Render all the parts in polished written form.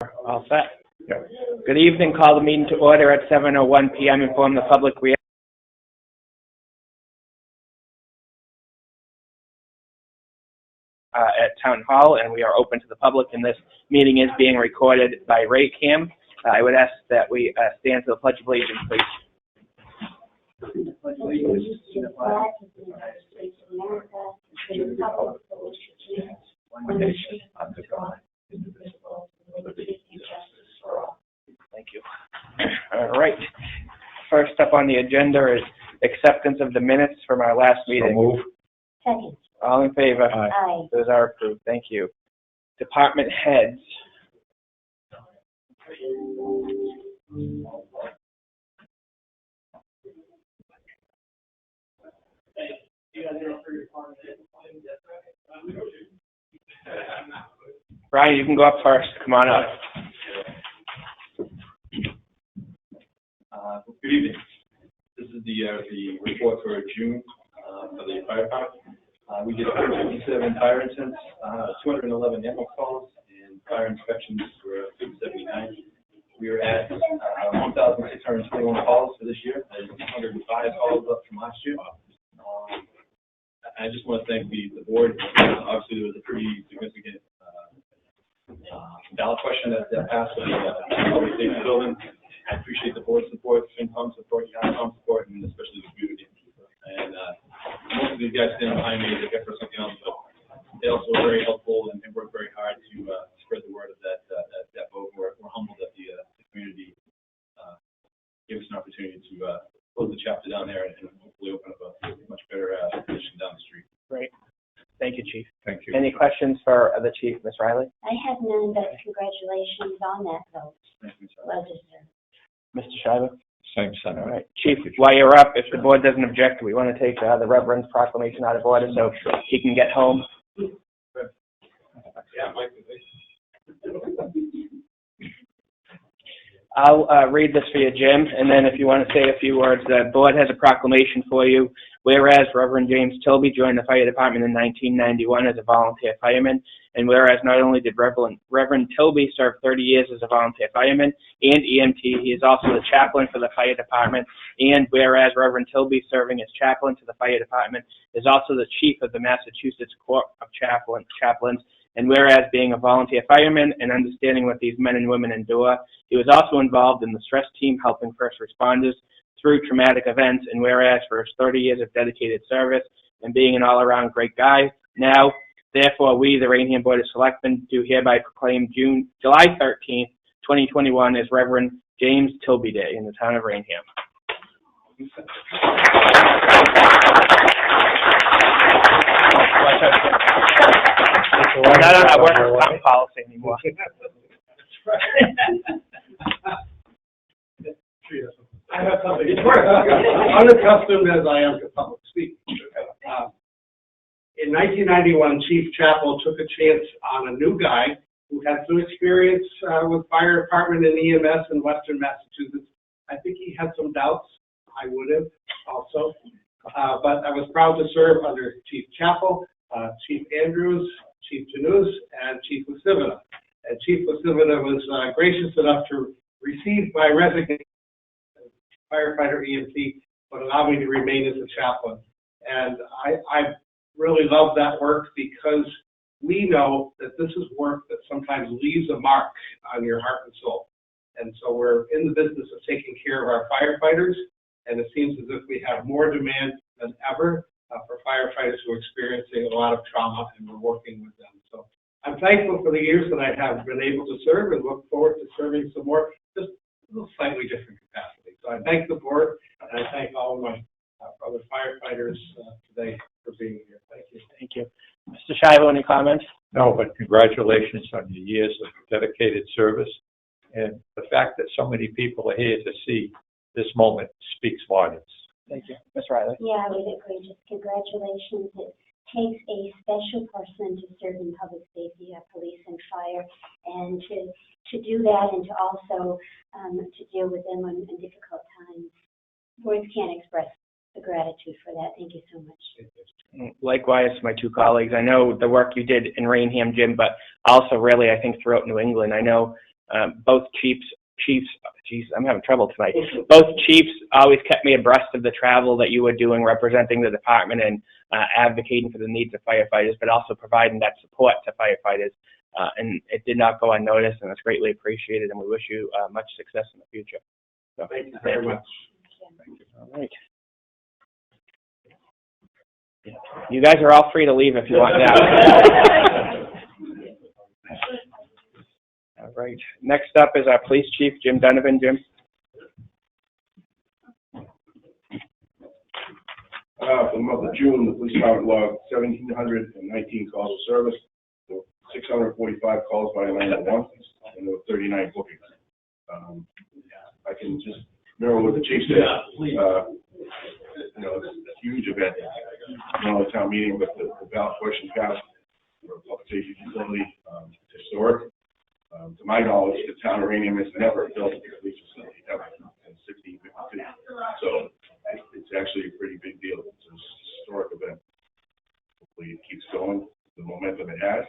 All set. Yeah. Good evening. Call the meeting to order at 7:01 p.m. Inform the public we at Town Hall, and we are open to the public, and this meeting is being recorded by Raynham. I would ask that we stand for the Pledge of Allegiance, please. The Pledge of Allegiance to the flag of the United States of America, and to the republic for which it stands, one nation, under God, indivisible, with liberty and justice for all. Thank you. All right. First up on the agenda is acceptance of the minutes from our last meeting. So move. Second. All in favor? Aye. Those are approved. Thank you. Department heads. Brian, you can go up first. Come on up. Good evening. This is the report for June for the fire department. We did 57 fire incidents, 211 animal calls, and fire inspections were 279. We are at 1,621 calls for this year. There's 105 calls up from last year. I just want to thank the board. Obviously, there was a pretty significant ballot question that passed for the public safety building. I appreciate the board support, FinCom support, CASCOM support, and especially the community. And most of these guys stand behind me to get for something else, but they also were very helpful and worked very hard to spread the word of that vote. We're humbled that the community gave us an opportunity to close the chapter down there and hopefully open up a much better position down the street. Great. Thank you, Chief. Thank you. Any questions for the Chief, Ms. Riley? I have none, but congratulations on that vote. Thank you, sir. Well deserved. Mr. Shiver? Same sentiment. All right. Chief, while you're up, if the board doesn't object, we want to take the Reverend's proclamation out of order so he can get home. Yeah, Mike. I'll read this for you, Jim, and then if you want to say a few words, the board has a proclamation for you. Whereas Reverend James Tilby joined the fire department in 1991 as a volunteer fireman, and whereas not only did Reverend Tilby serve 30 years as a volunteer fireman and EMT, he is also the chaplain for the fire department, and whereas Reverend Tilby serving as chaplain to the fire department is also the chief of the Massachusetts Court of Chaplains, and whereas being a volunteer fireman and understanding what these men and women endure, he was also involved in the stress team helping first responders through traumatic events, and whereas for his 30 years of dedicated service and being an all-around great guy, now, therefore, we, the Raynham Board of Selectmen, do hereby proclaim July 13th, 2021 as Reverend James Tilby Day in the town of Raynham. No, we're not policy anymore. I have something. Unaccustomed as I am to public speaking. In 1991, Chief Chappell took a chance on a new guy who had some experience with fire department and EMS in Western Massachusetts. I think he had some doubts. I would have also. But I was proud to serve under Chief Chappell, Chief Andrews, Chief Janus, and Chief Lasivina. And Chief Lasivina was gracious enough to receive my resignation as firefighter EMT, but allow me to remain as a chaplain. And I really love that work because we know that this is work that sometimes leaves a mark on your heart and soul. And so we're in the business of taking care of our firefighters, and it seems as if we have more demand than ever for firefighters who are experiencing a lot of trauma, and we're working with them. So I'm thankful for the years that I have been able to serve and look forward to serving some more, just a little slightly different capacity. So I thank the board, and I thank all of my other firefighters today for being here. Thank you. Thank you. Mr. Shivo, any comments? No, but congratulations on your years of dedicated service. And the fact that so many people are here to see this moment speaks volumes. Thank you. Ms. Riley? Yeah, I would agree. Just congratulations. It takes a special person to serve in public safety, police and fire, and to do that and to also to deal with them in difficult times. Words can't express the gratitude for that. Thank you so much. Likewise, my two colleagues. I know the work you did in Raynham, Jim, but also really, I think, throughout New England. I know both chiefs, geez, I'm having trouble tonight. Both chiefs always kept me abreast of the travel that you were doing, representing the department and advocating for the needs of firefighters, but also providing that support to firefighters. And it did not go unnoticed, and it's greatly appreciated, and we wish you much success in the future. So, Thank you very much. all right. You guys are all free to leave if you want now. All right. Next up is our police chief, Jim Donovan. Jim. For the month of June, the police department logged 1,719 calls of service, 645 calls by 911, and there were 39 bookings. I can just mirror what the chief said. It's a huge event. Not only town meeting, but the ballot question passed for a public safety facility. It's historic. To my knowledge, the town of Raynham has never built a police facility ever since 1652. So it's actually a pretty big deal. It's a historic event. Hopefully it keeps going, the momentum it has.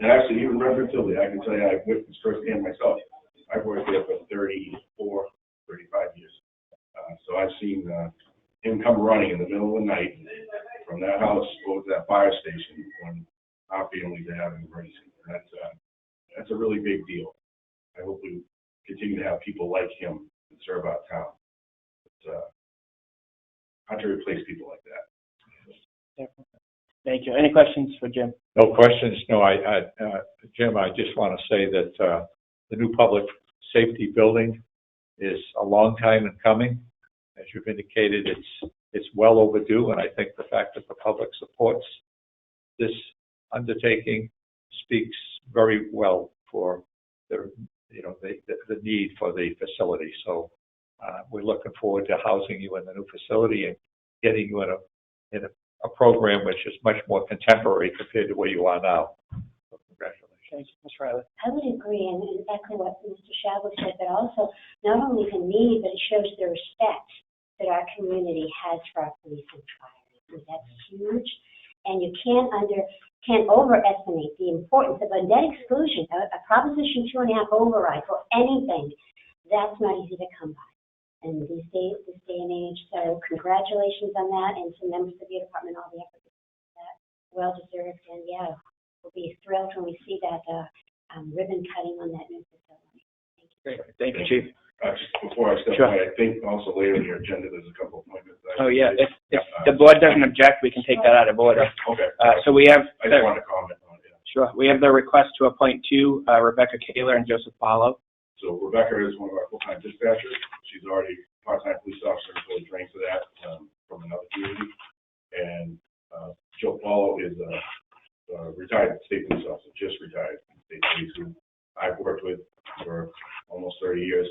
And actually, even Reverend, I can tell you, I've witnessed firsthand myself. I've worked there for 35 years. So I've seen him come running in the middle of the night from that house over to that fire station when our families are having an emergency. That's a really big deal. I hope we continue to have people like him that serve our town. It's hard to replace people like that. Thank you. Any questions for Jim? No questions. No, Jim, I just want to say that the new public safety building is a long time in coming. As you've indicated, it's well overdue, and I think the fact that the public supports this undertaking speaks very well for the need for the facility. So we're looking forward to housing you in the new facility and getting you in a program which is much more contemporary compared to where you are now. So congratulations. Thanks, Ms. Riley. I would agree, and exactly what Mr. Shabler said, but also not only the need, but it shows the respect that our community has for our police and fire. That's huge, and you can't overestimate the importance of a debt exclusion, a Proposition 2.5 override for anything. That's not easy to come by in this day and age. So congratulations on that, and to members of your department, all the efforts that well deserved. And yeah, we'll be thrilled when we see that ribbon cutting on that new facility. Thank you. Great. Thank you, Chief. Just before I step away, I think also later in your agenda there's a couple of appointments. Oh, yeah. If the board doesn't object, we can take that out of order. Okay. So we have... I just wanted to comment on it. Sure. We have the request to appoint two, Rebecca Kaler and Joseph Paulo. So Rebecca is one of our full-time dispatchers. She's already part-time police officer, so we trained for that from another community. And Joe Paulo is a retired state police officer, just retired state police, who I've worked with for almost 30 years.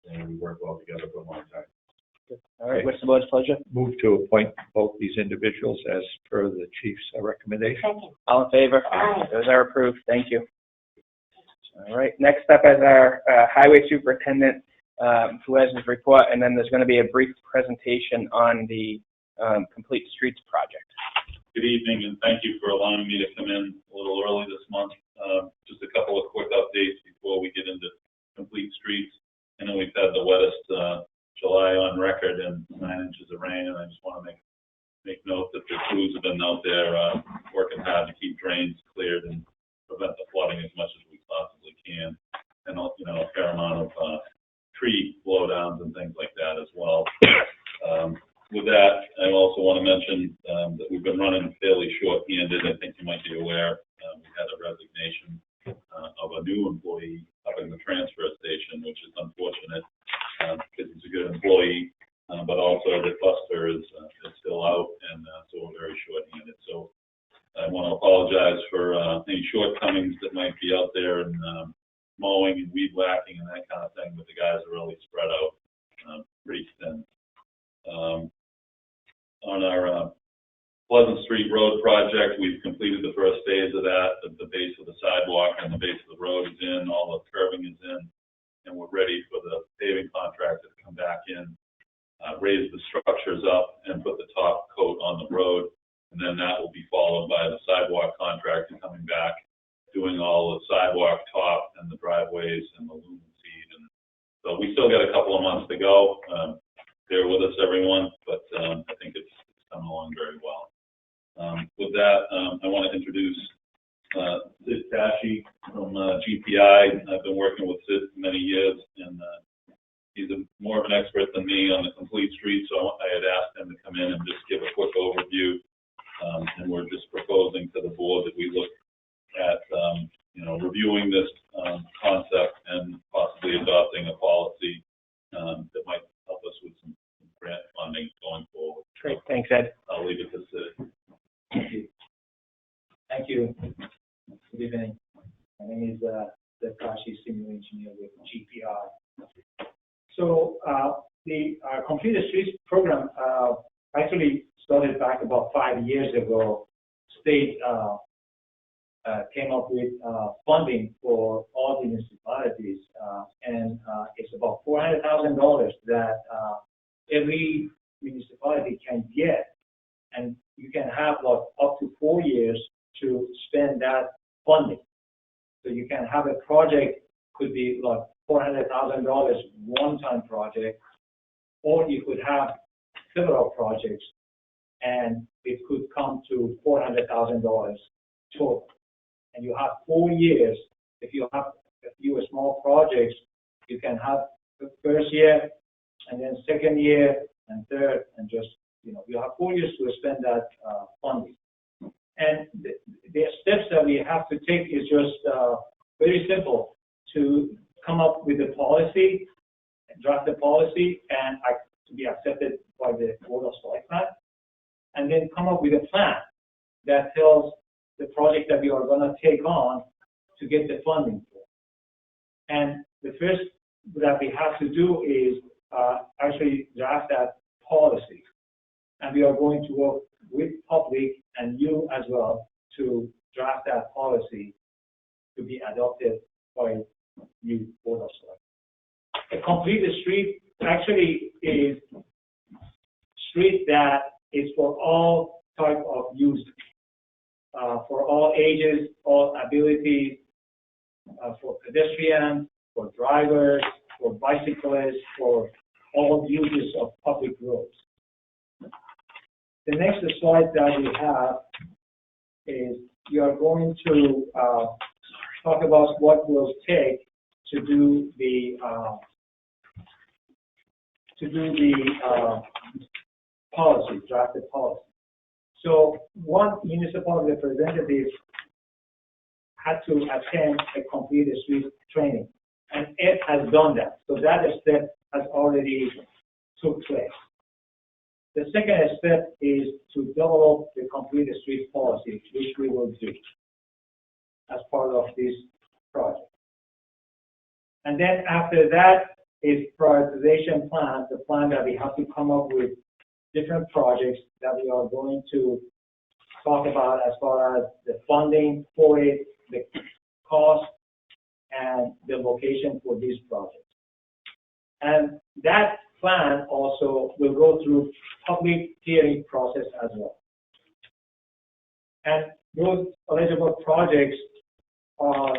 And we work well together for a long time. All right. What's the board's pleasure? Move to appoint both these individuals as per the chief's recommendation. Second. All in favor? Aye. Those are approved. Thank you. All right. Next up is our highway superintendent, who has his report, and then there's going to be a brief presentation on the Complete Streets project. Good evening, and thank you for allowing me to come in a little early this month. Just a couple of quick updates before we get into Complete Streets. I know we've had the wettest July on record and 9 inches of rain, and I just want to make note that the crews have been out there working hard to keep drains cleared and prevent the flooding as much as we possibly can, and a fair amount of tree blowdowns and things like that as well. With that, I also want to mention that we've been running fairly short-handed. I think you might be aware we had a resignation of a new employee up in the transfer station, which is unfortunate because he's a good employee, but also the cluster is still out, and so we're very short-handed. So I want to apologize for any shortcomings that might be out there in mowing and weed whacking and that kind of thing, but the guys are really spread out pretty thin. On our Pleasant Street Road project, we've completed the first phase of that. The base of the sidewalk and the base of the road is in, all the curving is in, and we're ready for the paving contractor to come back in, raise the structures up, and put the top coat on the road. And then that will be followed by the sidewalk contractor coming back doing all the sidewalk top and the driveways and the lumen seed. And so we still got a couple of months to go. Bear with us, everyone, but I think it's coming along very well. With that, I want to introduce Sid Tashi from GPI. I've been working with Sid for many years, and he's more of an expert than me on the complete street, so I had asked him to come in and just give a quick overview. And we're just proposing to the board that we look at, reviewing this concept and possibly adopting a policy that might help us with some grant funding going forward. Great, thanks, Ed. I'll leave it to Sid. Thank you. Good evening. My name is Sid Tashi, Senior Engineer with GPI. So the Complete the Streets program actually started back about 5 years ago. State came up with funding for all the municipalities, and it's about $400,000 that every municipality can get, and you can have like up to 4 years to spend that funding. So you can have a project, could be like $400,000 one-time project, or you could have several projects, and it could come to $400,000 total. And you have 4 years. If you have a few small projects, you can have the first year, and then second year, and third, and just, you have 4 years to spend that funding. And the steps that we have to take is just very simple: to come up with a policy, draft the policy, and to be accepted by the Board of Selectmen, and then come up with a plan that tells the project that we are going to take on to get the funding for. And the first that we have to do is actually draft that policy. And we are going to work with public and you as well to draft that policy to be adopted by you, Board of Selectmen. A Complete the Street actually is street that is for all type of users, for all ages, all abilities, for pedestrians, for drivers, for bicyclists, for all users of public roads. The next slide that we have is we are going to talk about what will take to do the policy, draft the policy. So one municipal representative had to attend a Complete the Street training, and it has done that. So that step has already took place. The second step is to develop the Complete the Street policy, which we will do as part of this project. And then after that is prioritization plan, the plan that we have to come up with different projects that we are going to talk about as far as the funding for it, the cost, and the location for these projects. And that plan also will go through public hearing process as well. And those eligible projects are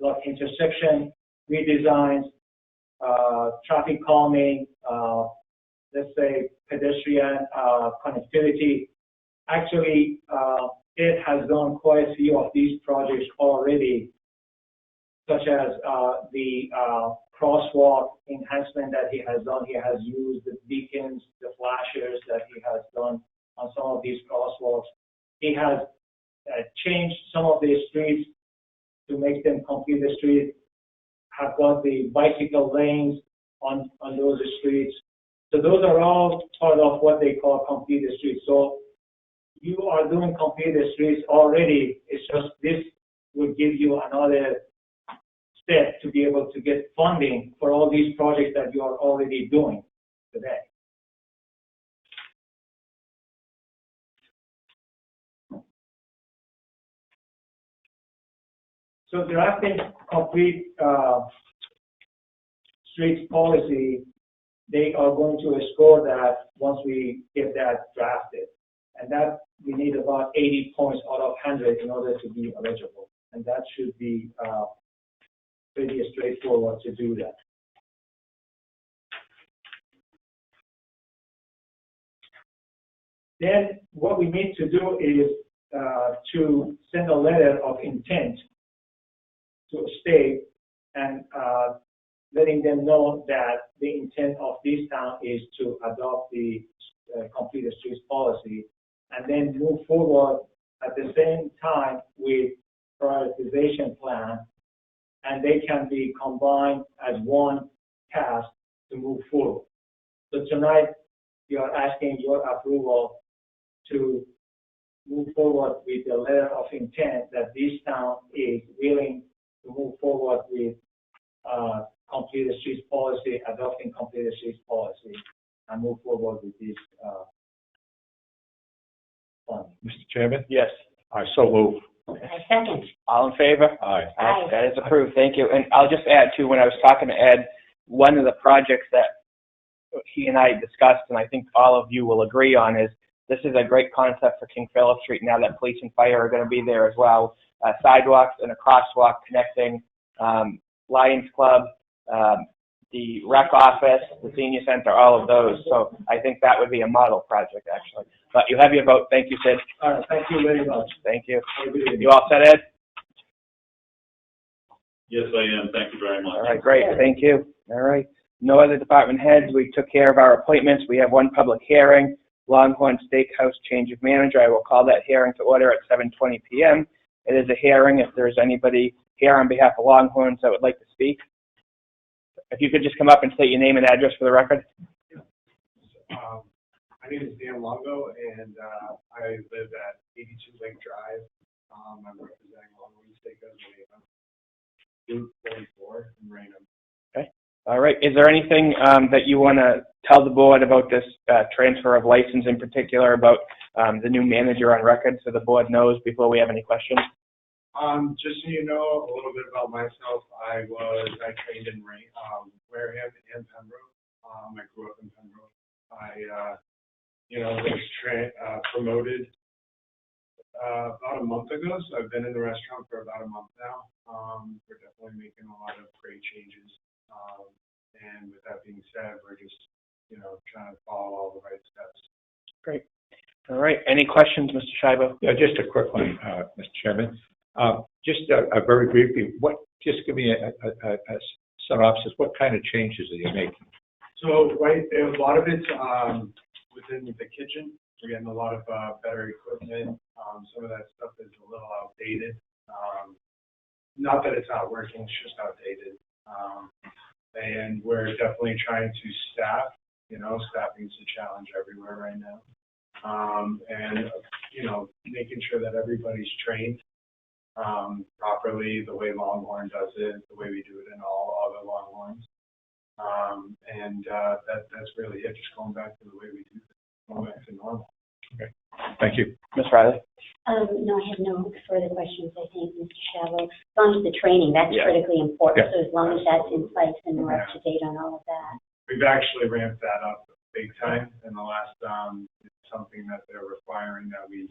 like intersection redesigns, traffic calming, let's say pedestrian connectivity. Actually, it has done quite a few of these projects already, such as the crosswalk enhancement that he has done. He has used the beacons, the flashers that he has done on some of these crosswalks. He has changed some of the streets to make them Complete the Street, have got the bicycle lanes on those streets. So those are all part of what they call Complete the Street. So you are doing Complete the Streets already. It's just this will give you another step to be able to get funding for all these projects that you are already doing today. So drafting Complete Streets policy, they are going to score that once we get that drafted. And that we need about 80 points out of 100 in order to be eligible. and that should be pretty straightforward to do that. Then what we need to do is to send a letter of intent to a state and letting them know that the intent of this town is to adopt the completed streets policy and then move forward at the same time with prioritization plan, and they can be combined as one task to move forward. So tonight, you are asking your approval to move forward with the letter of intent that this town is willing to move forward with completed streets policy, adopting completed streets policy, and move forward with this fund. Mr. Chairman? Yes. I so move. I second. All in favor? Aye. Aye. That is approved. Thank you. And I'll just add too, when I was talking to Ed, one of the projects that he and I discussed, and I think all of you will agree on, is this is a great concept for King Philip Street now that police and fire are going to be there as well. Sidewalks and a crosswalk connecting Lions Club, the rec office, the senior center, all of those. So I think that would be a model project, actually. But you have your vote. Thank you, Sid. All right, thank you very much. Thank you. Have a good evening. You all set, Ed? Yes, I am. Thank you very much. All right, great. Thank you. All right. No other department heads. We took care of our appointments. We have one public hearing, Longhorn Steakhouse change of manager. I will call that hearing to order at 7:20 p.m. It is a hearing. If there's anybody here on behalf of Longhorns that would like to speak, if you could just come up and state your name and address for the record. My name is Dan Longo, and I live at 82 Lake Drive. I'm representing Longhorn Steakhouse in Route 44 in Raynham. Okay. All right. Is there anything that you want to tell the board about this transfer of license in particular, about the new manager on record, so the board knows before we have any questions? Just so you know a little bit about myself, I trained in Wareham and Pembroke. I grew up in Pembroke. I was promoted about a month ago, so I've been in the restaurant for about a month now. We're definitely making a lot of great changes. And with that being said, we're just, trying to follow all the right steps. Great. All right. Any questions, Mr. Shibo? Yeah, just a quick one, Mr. Chairman. Just very briefly, just give me a synopsis. What kind of changes are you making? So, a lot of it's within the kitchen. We're getting a lot of better equipment. Some of that stuff is a little outdated. Not that it's not working, it's just outdated. And we're definitely trying to staff. Staffing is a challenge everywhere right now. And making sure that everybody's trained properly, the way Longhorn does it, the way we do it in all other Longhorns. And that's really it, just going back to the way we do it, going back to normal. Okay. Thank you. Ms. Riley? No, I have no further questions, I think, Mr. Chavez. As long as the training, that's critically important. Yeah. So as long as that's in place and we're up to date on all of that. We've actually ramped that up big time in the last, it's something that they're requiring that we,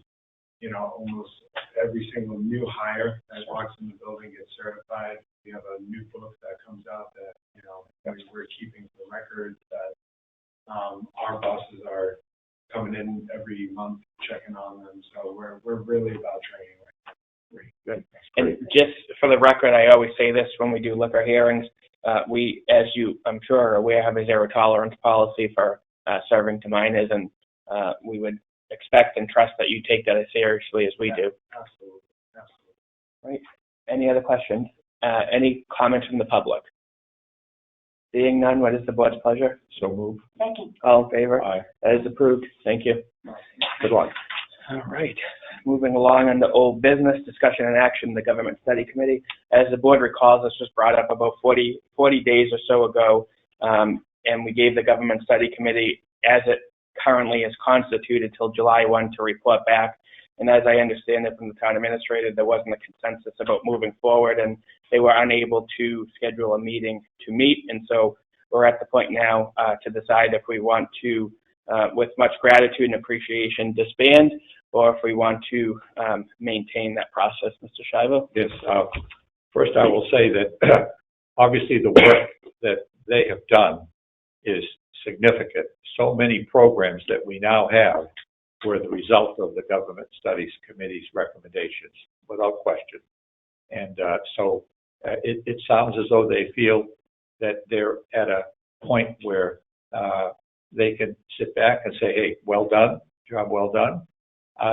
almost every single new hire that walks in the building gets certified. We have a new book that comes out that, we're keeping the records that our bosses are coming in every month, checking on them. So we're really about training right now. Good. And just for the record, I always say this when we do liquor hearings, we, as you, I'm sure, are aware, have a zero tolerance policy for serving to minors, and we would expect and trust that you take that as seriously as we do. Absolutely. Right. Any other questions? Any comments from the public? Seeing none, what is the board's pleasure? So move. Second. All in favor? Aye. That is approved. Thank you. Good luck. All right. Moving along on to old business, discussion and action, the Government Study Committee. As the board recalls, this was brought up about 40 days or so ago, and we gave the Government Study Committee, as it currently is constituted, till July 1 to report back. And as I understand it from the town administrator, there wasn't a consensus about moving forward, and they were unable to schedule a meeting to meet. And so we're at the point now to decide if we want to, with much gratitude and appreciation, disband, or if we want to maintain that process. Mr. Shivo? Yes, first I will say that obviously the work that they have done is significant. So many programs that we now have were the result of the Government Studies Committee's recommendations, without question. And so it sounds as though they feel that they're at a point where they can sit back and say, hey, well done, job well done.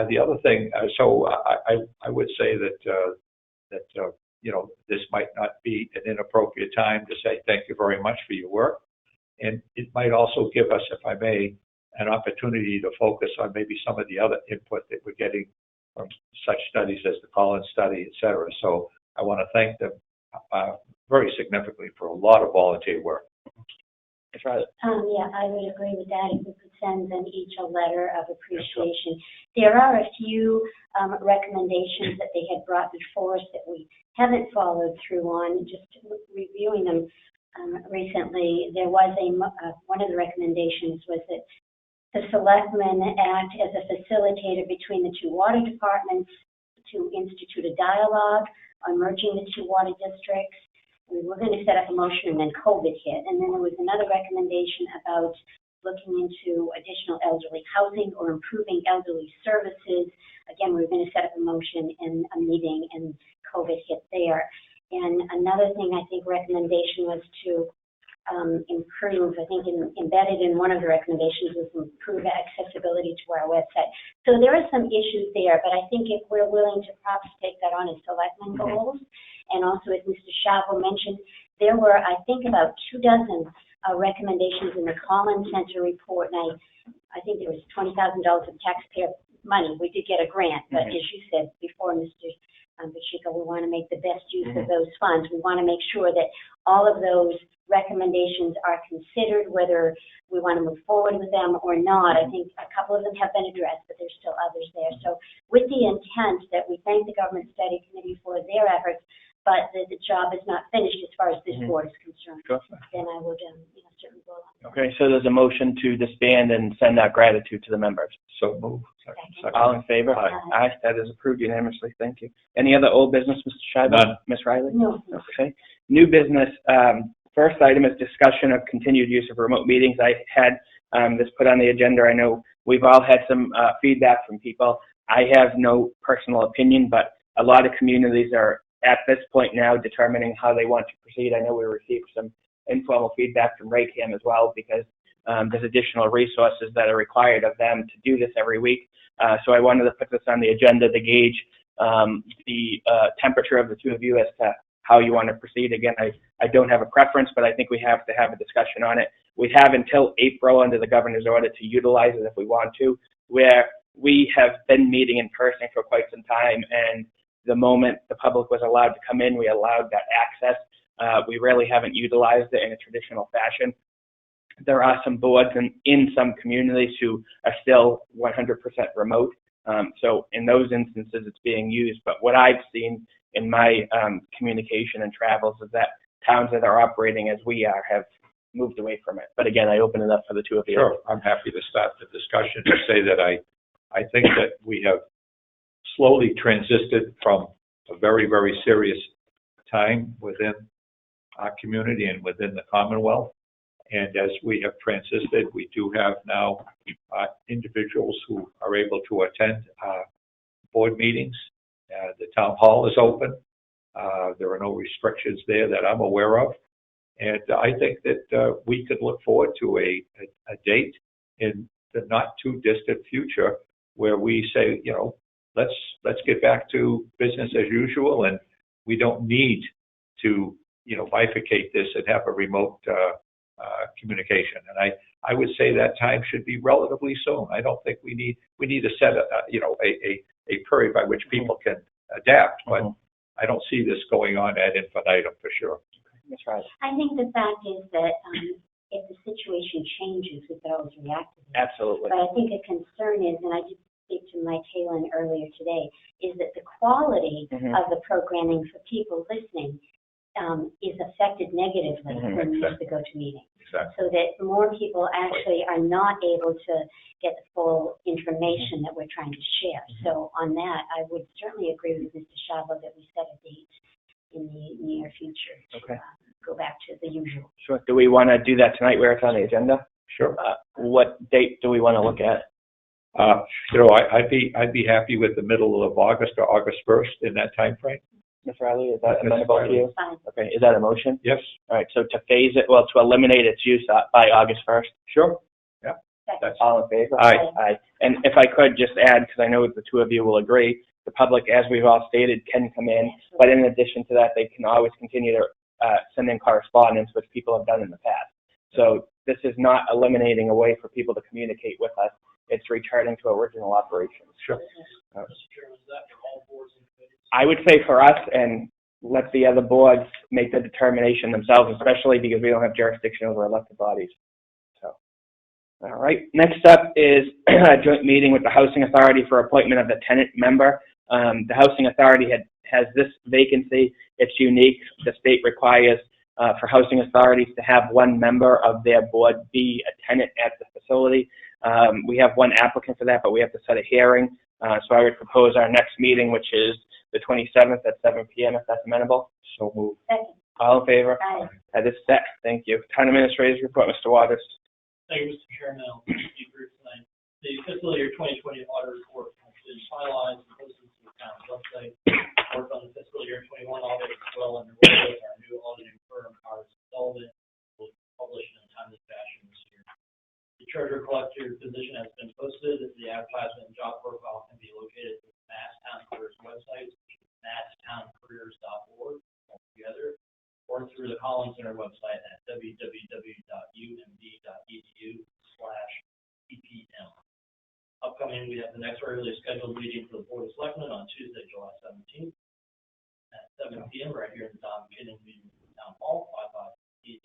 The other thing, so I would say that you know, this might not be an inappropriate time to say thank you very much for your work. And it might also give us, if I may, an opportunity to focus on maybe some of the other input that we're getting from such studies as the Collins study, et cetera. So I want to thank them very significantly for a lot of volunteer work. That's right. Yeah, I would agree with that. If we could send them each a letter of appreciation. There are a few recommendations that they had brought before us that we haven't followed through on. Just reviewing them recently, there was one of the recommendations was that the Selectmen act as a facilitator between the two water departments to institute a dialogue on merging the two water districts. We were going to set up a motion and then COVID hit. And then there was another recommendation about looking into additional elderly housing or improving elderly services. Again, we were going to set up a motion and a meeting and COVID hit there. And another thing I think recommendation was to improve, I think embedded in one of the recommendations was improve accessibility to our website. So there are some issues there, but I think if we're willing to perhaps take that on as Selectmen goals, and also as Mr. Chavo mentioned, there were, I think, about 24 recommendations in the Collins Center report, and I think there was $20,000 of taxpayer money. We did get a grant, but as you said before, Mr. Pacheco, we want to make the best use of those funds. We want to make sure that all of those recommendations are considered, whether we want to move forward with them or not. I think a couple of them have been addressed, but there's still others there. So with the intent that we thank the Government Study Committee for their efforts, but the job is not finished as far as this board is concerned, then I would certainly go along. Okay, so there's a motion to disband and send out gratitude to the members. So move. Second. All in favor? Aye. Aye, that is approved unanimously. Thank you. Any other old business, Mr. Shivo? None. Ms. Riley? No. Okay. New business. First item is discussion of continued use of remote meetings. I had this put on the agenda. I know we've all had some feedback from people. I have no personal opinion, but a lot of communities are at this point now determining how they want to proceed. I know we received some informal feedback from Raynham as well, because there's additional resources that are required of them to do this every week. So I wanted to put this on the agenda to gauge the temperature of the two of you as to how you want to proceed. Again, I don't have a preference, but I think we have to have a discussion on it. We have until April under the governor's order to utilize it if we want to, where we have been meeting in person for quite some time, and the moment the public was allowed to come in, we allowed that access. We really haven't utilized it in a traditional fashion. There are some boards in some communities who are still 100% remote. So in those instances, it's being used. But what I've seen in my communication and travels is that towns that are operating as we are have moved away from it. But again, I open it up for the two of you. Sure, I'm happy to start the discussion to say that I think that we have slowly transited from a very, very serious time within our community and within the Commonwealth. And as we have transited, we do have now individuals who are able to attend board meetings. The town hall is open. There are no restrictions there that I'm aware of. And I think that we could look forward to a date in the not too distant future where we say, you know, let's get back to business as usual, and we don't need to, you know, bifurcate this and have a remote communication. And I would say that time should be relatively soon. I don't think we need to set a period by which people can adapt, but I don't see this going on ad infinitum for sure. That's right. I think the fact is that if the situation changes, we could always react to it. Absolutely. But I think a concern is, and I did speak to Mike Halen earlier today, is that the quality of the programming for people listening is affected negatively Mhm, when we use exactly. the GoToMeeting. Exactly. So that more people actually are not able to get the full information that we're trying to share. So on that, I would certainly agree with Mr. Shavo that we set a date in the near future to Okay. go back to the usual. Sure. Do we want to do that tonight where it's on the agenda? Sure. What date do we want to look at? I'd be happy with the middle of August or August 1st in that time frame. Ms. Riley, is that Ms. amenable to Riley. you? Fine. Okay, is that a motion? Yes. All right, so to phase it, well, to eliminate its use by August 1st? Sure. Yeah. Second. That's, All in favor? Aye. Aye. And if I could just add, because I know the two of you will agree, the public, as we've all stated, can come in, but in addition to that, they can always continue to send in correspondence, which people have done in the past. So this is not eliminating a way for people to communicate with us. It's returning to original operations. sure. I would say for us, and let the other boards make the determination themselves, especially because we don't have jurisdiction over elected bodies. So, all right. Next up is a joint meeting with the Housing Authority for appointment of the tenant member. The Housing Authority has this vacancy. It's unique. The state requires for housing authorities to have one member of their board be a tenant at the facility. We have one applicant for that, but we have to set a hearing. So I would propose our next meeting, which is the 27th at 7 p.m., if that's amenable. So moved. Second. All in favor? Aye. That is set. Thank you. Town Administrator's report, Mr. Waters. Thank you, Mr. Chairman. I'll speak briefly tonight. The fiscal year 2020 audit report has been finalized and posted to the town's website. Work on the fiscal year 21 audit as well underway. Our new auditing firm, Carver, will be published in a timely fashion this year. The treasurer collector position has been posted. The advertisement and job profile can be located at the Mass Town Careers website, masstowncareers.org altogether, or through the Collins Center website at www.umd.edu/ppm. Upcoming, we have the next regularly scheduled meeting for the Board of Selectmen on Tuesday, July 17th at 7 p.m. right here in the Donovan meeting Town Hall, 558.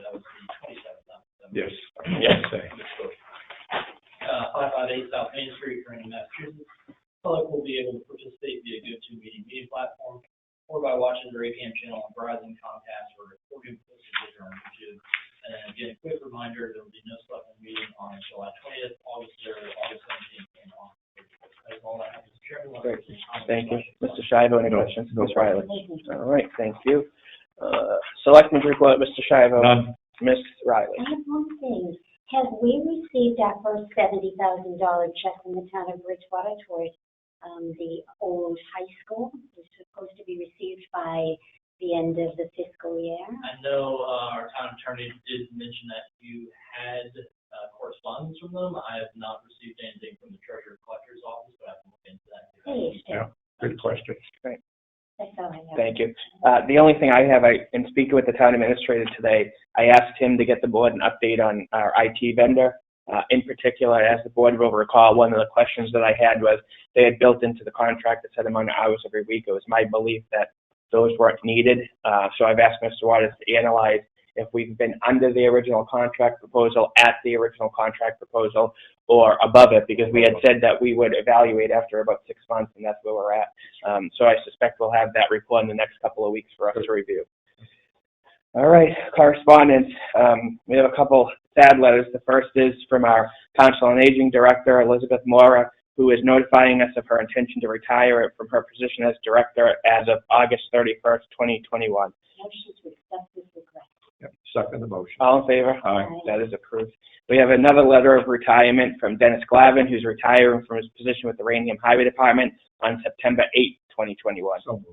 That was the 27th. Not the 17th. Yes. Yes. 558 South Main Street, Raynham, Massachusetts. Public will be able to participate via GoToMeeting meeting platform or by watching the Raynham Channel on Verizon, Comcast, or recording posted later on YouTube. And then again, a quick reminder, there will be no Selectmen meeting on July 20th, August 3rd, August 17th, and August 31st. That's all I have, Mr. Chairman. Great. Thank you. Mr. Shivo, any questions? No Ms. Riley? Thank you. All right, thank you. Selectmen's report, Mr. Shivo. None. Ms. Riley? I have one thing. Have we received our first $70,000 check from the town of Bridgewater towards the old high school? It's supposed to be received by the end of the fiscal year. I know our town attorney did mention that you had correspondence from them. I have not received anything from the treasurer collector's office, but I can look into that. Please, Yeah. Good question. that's all I have. Thank you. The only thing I have, in speaking with the town administrator today, I asked him to get the board an update on our IT vendor. In particular, as the board will recall, one of the questions that I had was they had built into the contract a set amount of hours every week. It was my belief that those weren't needed. So I've asked Mr. Waters to analyze if we've been under the original contract proposal, at the original contract proposal, or above it, because we had said that we would evaluate after about 6 months, and that's where we're at. So I suspect we'll have that report in the next couple of weeks for us to review. All right, correspondence. We have a couple sad letters. The first is from our Council on Aging Director, Elizabeth Mora, who is notifying us of her intention to retire from her position as Director as of August 31st, 2021. Motion to accept this request. Yep. Second the motion. All in favor? Aye. That is approved. We have another letter of retirement from Dennis Glavin, who's retiring from his position with the Raynham Highway Department on September 8th, 2021. So moved.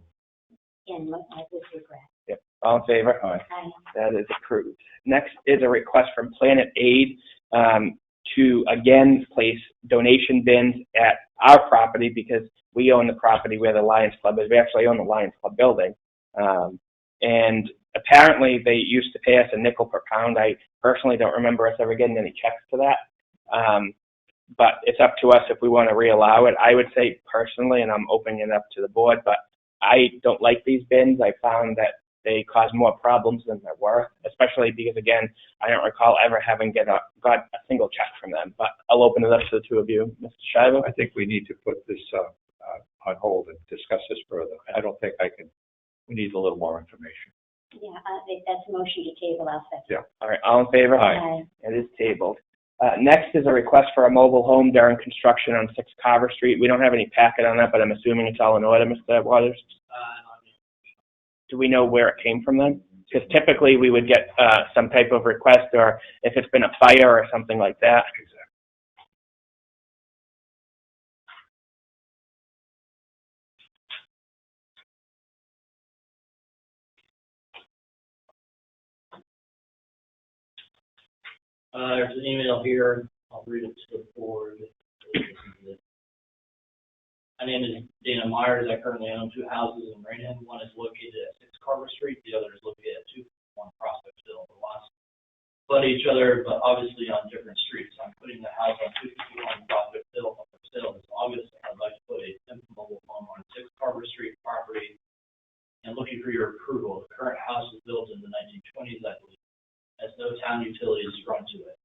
And with regret. Yep. All in favor? Aye. Aye. That is approved. Next is a request from Planet Aid to again place donation bins at our property because we own the property where the Lions Club is. We actually own the Lions Club building. And apparently they used to pay us a nickel per pound. I personally don't remember us ever getting any checks for that. But it's up to us if we want to reallow it. I would say personally, and I'm opening it up to the board, but I don't like these bins. I found that they cause more problems than they're worth, especially because, again, I don't recall ever having got a single check from them. But I'll open it up to the two of you. Mr. Shivo? I think we need to put this on hold and discuss this further. I don't think I can we need a little more information. Yeah, that's a motion to table, I'll second. Yeah. All right, all in favor? Aye. It is tabled. Next is a request for a mobile home during construction on 6 Carver Street. We don't have any packet on that, but I'm assuming it's all in order, Mr. Waters. Do we know where it came from then? Because typically we would get some type of request, or if it's been a fire or something like that. There's an email here. I'll read it to the board. My name is Dana Myers. I currently own 2 houses in Raynham. One is located at 6 Carver Street. The other is located at 251 Prospectville. The lots butt each other, but obviously on different streets. I'm putting the house on 251 Prospectville up for sale this August. I'd like to put a simple mobile home on 6 Carver Street property and looking for your approval. The current house was built in the 1920s, I believe. Has no town utilities run to it.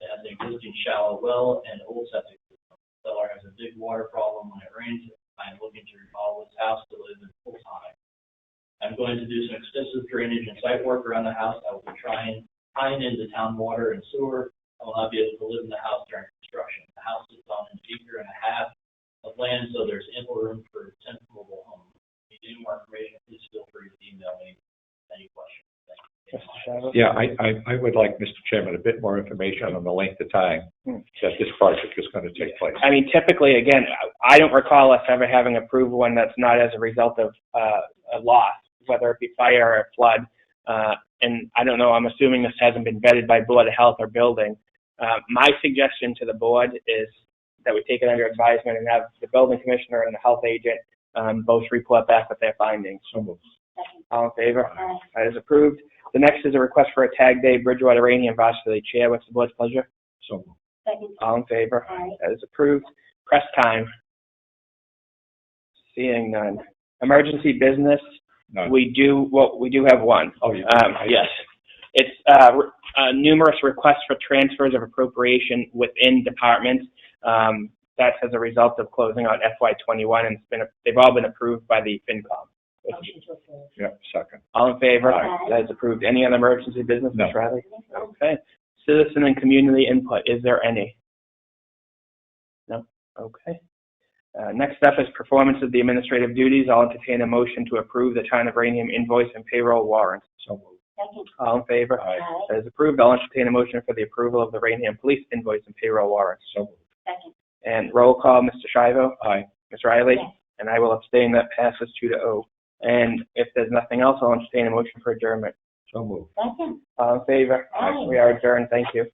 It has an existing shallow well and old septic system. The seller has a big water problem when it rains. I am looking to remodel this house to live in full time. I'm going to do some extensive drainage and site work around the house. I will be tying into town water and sewer. I will not be able to live in the house during construction. The house is on an acre and a half of land, so there's ample room for a 10th mobile home. If you need more information, please feel free to email me any questions. Mr. Chavez? Yeah, I would like, Mr. Chairman, a bit more information on the length of time that this project is going to take place. I mean, typically, again, I don't recall us ever having approved one that's not as a result of a loss, whether it be fire or flood. And I don't know, I'm assuming this hasn't been vetted by Board of Health or Building. My suggestion to the board is that we take it under advisement and have the building commissioner and the health agent both report back with their findings. So moved. All in favor? Aye. That is approved. The next is a request for a tag day, Bridgewater Rainham Vice for the chair. What's the board's pleasure? So moved. Second. All in favor? Aye. That is approved. Press time. Seeing none. Emergency business. None. We do have one. Oh, you Yes. It's numerous requests for transfers of appropriation within departments. That's as a result of closing out FY21, and they've all been approved by the FinCom. Motion to approve. Yeah, second. All in favor? Aye. That is approved. Any other emergency business, No. Ms. Riley? Okay. Citizen and community input. Is there any? No? Okay. Next up is performance of the administrative duties. I'll entertain a motion to approve the Town of Raynham invoice and payroll warrants. So moved. Second. All in favor? Aye. Aye. That is approved. I'll entertain a motion for the approval of the Raynham Police invoice and payroll warrants. So moved. Second. And roll call, Mr. Shivo? Aye. Ms. Riley? Yes. And I will abstain. That passes 2-0. And if there's nothing else, I'll entertain a motion for adjournment. So moved. Second. All in favor? Aye. We are adjourned. Thank you.